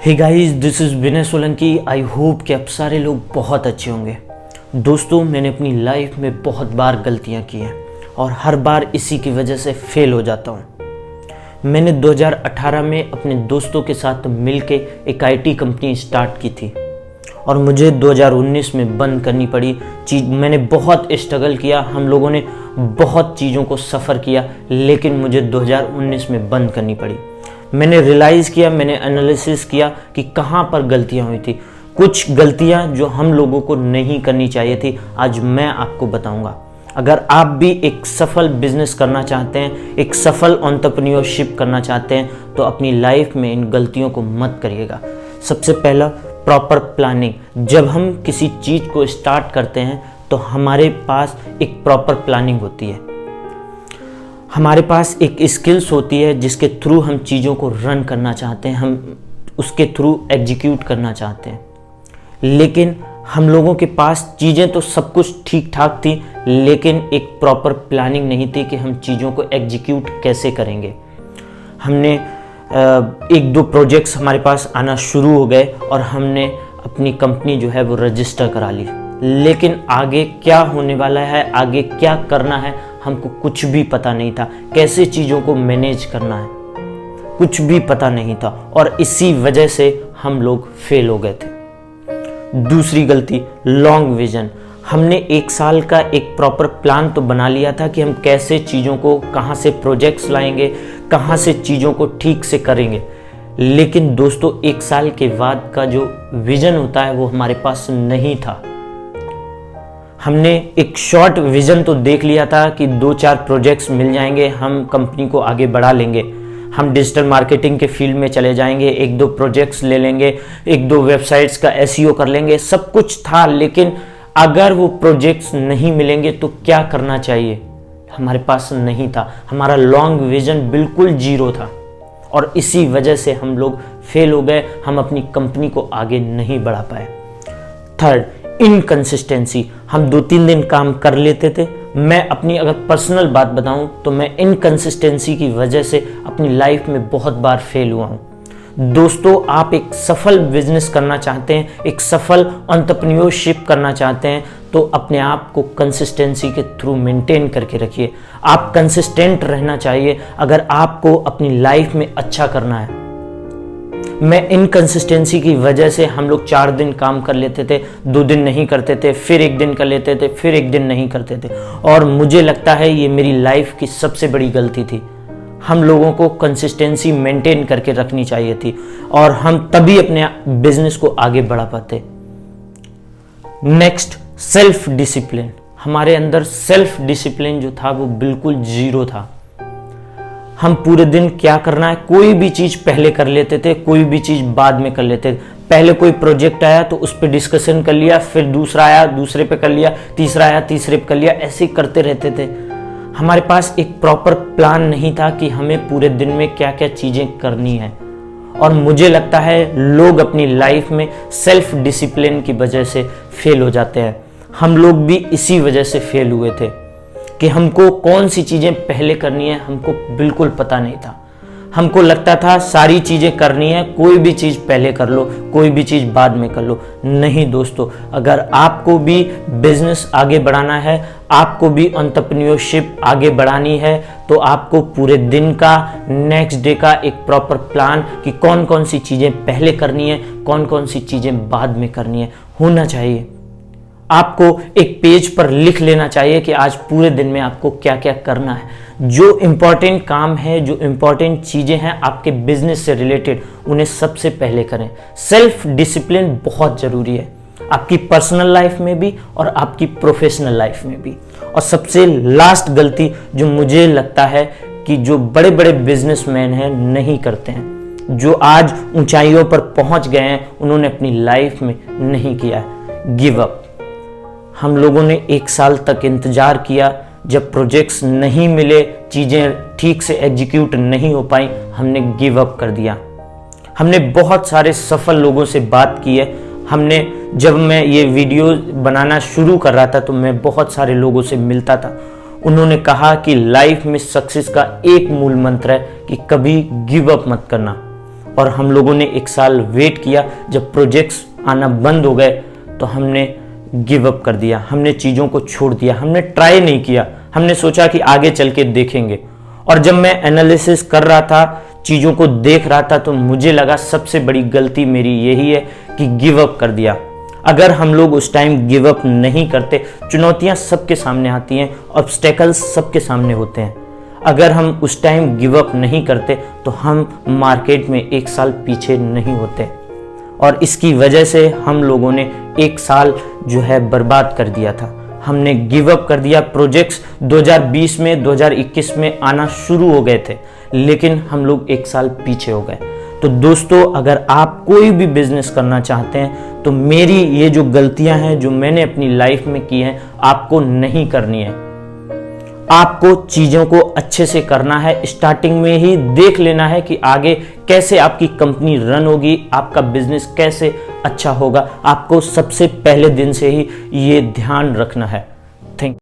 Hey guys, this is Vinay Solanki. I hope कि आप सारे लोग बहुत अच्छे होंगे। दोस्तों, मैंने अपनी लाइफ में बहुत बार गलतियां की हैं और हर बार इसी की वजह से फेल हो जाता हूं। मैंने 2018 में अपने दोस्तों के साथ मिलके एक आईटी कंपनी स्टार्ट की थी और मुझे 2019 में बंद करनी पड़ी। मैंने बहुत स्ट्रगल किया, हम लोगों ने बहुत चीज़ों को सफ़र किया, लेकिन मुझे 2019 में बंद करनी पड़ी। मैंने रियलाइज़ किया, मैंने एनालिसिस किया कि कहाँ पर गलतियाँ हुई थी। कुछ गलतियाँ जो हम लोगों को नहीं करनी चाहिए थी, आज मैं आपको बताऊंगा। अगर आप भी एक सफल बिजनेस करना चाहते हैं, एक सफल एंटरप्रेन्योरशिप करना चाहते हैं, तो अपनी लाइफ में इन गलतियों को मत करिएगा। सबसे पहला, प्रॉपर प्लानिंग। जब हम किसी चीज़ को स्टार्ट करते हैं तो हमारे पास एक प्रॉपर प्लानिंग होती है, हमारे पास एक स्किल्स होती है जिसके थ्रू हम चीज़ों को रन करना चाहते हैं, हम उसके थ्रू एग्जीक्यूट करना चाहते हैं। लेकिन हम लोगों के पास चीज़ें तो सब कुछ ठीक ठाक थी, लेकिन एक प्रॉपर प्लानिंग नहीं थी कि हम चीज़ों को एग्जीक्यूट कैसे करेंगे। हमने एक दो प्रोजेक्ट्स हमारे पास आना शुरू हो गए और हमने अपनी कंपनी जो है वो रजिस्टर करा ली, लेकिन आगे क्या होने वाला है, आगे क्या करना है, हमको कुछ भी पता नहीं था। कैसे चीज़ों को मैनेज करना है, कुछ भी पता नहीं था और इसी वजह से हम लोग फेल हो गए थे। दूसरी गलती, लॉन्ग विजन। हमने एक साल का एक प्रॉपर प्लान तो बना लिया था कि हम कैसे चीज़ों को, कहाँ से प्रोजेक्ट्स लाएंगे, कहाँ से चीज़ों को ठीक से करेंगे, लेकिन दोस्तों एक साल के बाद का जो विजन होता है वो हमारे पास नहीं था। हमने एक शॉर्ट विजन तो देख लिया था कि 2-4 प्रोजेक्ट्स मिल जाएंगे, हम कंपनी को आगे बढ़ा लेंगे, हम डिजिटल मार्केटिंग के फील्ड में चले जाएंगे, 1-2 प्रोजेक्ट्स ले लेंगे, 1-2 वेबसाइट्स का एसईओ कर लेंगे, सब कुछ था। लेकिन अगर वो प्रोजेक्ट्स नहीं मिलेंगे तो क्या करना चाहिए, हमारे पास नहीं था। हमारा लॉन्ग विजन बिल्कुल जीरो था और इसी वजह से हम लोग फेल हो गए, हम अपनी कंपनी को आगे नहीं बढ़ा पाए। Third, inconsistency. हम 2-3 दिन काम कर लेते थे। मैं अपनी अगर पर्सनल बात बताऊं तो मैं इनकंसिस्टेंसी की वजह से अपनी लाइफ में बहुत बार फेल हुआ हूं। दोस्तों, आप एक सफल बिजनेस करना चाहते हैं, एक सफल एंटरप्रेन्योरशिप करना चाहते हैं, तो अपने आप को कंसिस्टेंसी के थ्रू मेंटेन करके रखिए। आप कंसिस्टेंट रहना चाहिए अगर आपको अपनी लाइफ में अच्छा करना है। मैं इनकंसिस्टेंसी की वजह से हम लोग 4 दिन काम कर लेते थे, 2 दिन नहीं करते थे, फिर 1 दिन कर लेते थे, फिर 1 दिन नहीं करते थे, और मुझे लगता है ये मेरी लाइफ की सबसे बड़ी गलती थी। हम लोगों को कंसिस्टेंसी मेंटेन करके रखनी चाहिए थी और हम तभी अपने बिजनेस को आगे बढ़ा पाते। Next, self discipline. हमारे अंदर सेल्फ डिसिप्लिन जो था वो बिल्कुल जीरो था। हम पूरे दिन क्या करना है, कोई भी चीज़ पहले कर लेते थे, कोई भी चीज़ बाद में कर लेते थे। पहले कोई प्रोजेक्ट आया तो उस पर डिस्कशन कर लिया, फिर दूसरा आया दूसरे पे कर लिया, तीसरा आया तीसरे पे कर लिया, ऐसे ही करते रहते थे। हमारे पास एक प्रॉपर प्लान नहीं था कि हमें पूरे दिन में क्या क्या चीज़ें करनी है। और मुझे लगता है लोग अपनी लाइफ में सेल्फ डिसिप्लिन की वजह से फेल हो जाते हैं। हम लोग भी इसी वजह से फेल हुए थे कि हमको कौन सी चीज़ें पहले करनी है, हमको बिल्कुल पता नहीं था। हमको लगता था सारी चीज़ें करनी है, कोई भी चीज़ पहले कर लो, कोई भी चीज़ बाद में कर लो। नहीं दोस्तों, अगर आपको भी बिजनेस आगे बढ़ाना है, आपको भी एंटरप्रेन्योरशिप आगे बढ़ानी है, तो आपको पूरे दिन का, नेक्स्ट डे का एक प्रॉपर प्लान कि कौन कौन सी चीज़ें पहले करनी है, कौन कौन सी चीज़ें बाद में करनी है, होना चाहिए। आपको एक पेज पर लिख लेना चाहिए कि आज पूरे दिन में आपको क्या क्या करना है। जो इम्पोर्टेंट काम है, जो इम्पोर्टेंट चीज़ें हैं आपके बिजनेस से रिलेटेड, उन्हें सबसे पहले करें। सेल्फ डिसिप्लिन बहुत ज़रूरी है, आपकी पर्सनल लाइफ में भी और आपकी प्रोफेशनल लाइफ में भी। और सबसे लास्ट गलती जो मुझे लगता है कि जो बड़े बड़े बिजनेसमैन हैं नहीं करते हैं, जो आज ऊंचाइयों पर पहुंच गए हैं, उन्होंने अपनी लाइफ में नहीं किया है, गिव अप। हम लोगों ने 1 साल तक इंतज़ार किया, जब प्रोजेक्ट्स नहीं मिले, चीज़ें ठीक से एग्जीक्यूट नहीं हो पाई, हमने गिव अप कर दिया। हमने बहुत सारे सफल लोगों से बात की है। जब मैं ये वीडियो बनाना शुरू कर रहा था तो मैं बहुत सारे लोगों से मिलता था। उन्होंने कहा कि लाइफ में सक्सेस का एक मूल मंत्र है कि कभी गिव अप मत करना। और हम लोगों ने 1 साल वेट किया। जब प्रोजेक्ट्स आना बंद हो गए तो हमने गिव अप कर दिया, हमने चीज़ों को छोड़ दिया, हमने ट्राई नहीं किया, हमने सोचा कि आगे चल के देखेंगे। और जब मैं एनालिसिस कर रहा था, चीज़ों को देख रहा था, तो मुझे लगा सबसे बड़ी गलती मेरी यही है कि गिव अप कर दिया। अगर हम लोग उस टाइम गिव अप नहीं करते, चुनौतियां सबके सामने आती हैं, ऑब्स्टेकल्स सबके सामने होते हैं, अगर हम उस टाइम गिव अप नहीं करते तो हम मार्केट में 1 साल पीछे नहीं होते। और इसकी वजह से हम लोगों ने 1 साल जो है बर्बाद कर दिया था, हमने गिव अप कर दिया। प्रोजेक्ट्स 2020 में 2021 में आना शुरू हो गए थे, लेकिन हम लोग 1 साल पीछे हो गए। तो दोस्तों, अगर आप कोई भी बिजनेस करना चाहते हैं तो मेरी ये जो गलतियां हैं जो मैंने अपनी लाइफ में की हैं, आपको नहीं करनी है। आपको चीज़ों को अच्छे से करना है, स्टार्टिंग में ही देख लेना है कि आगे कैसे आपकी कंपनी रन होगी, आपका बिजनेस कैसे अच्छा होगा। आपको सबसे पहले दिन से ही ये ध्यान रखना है।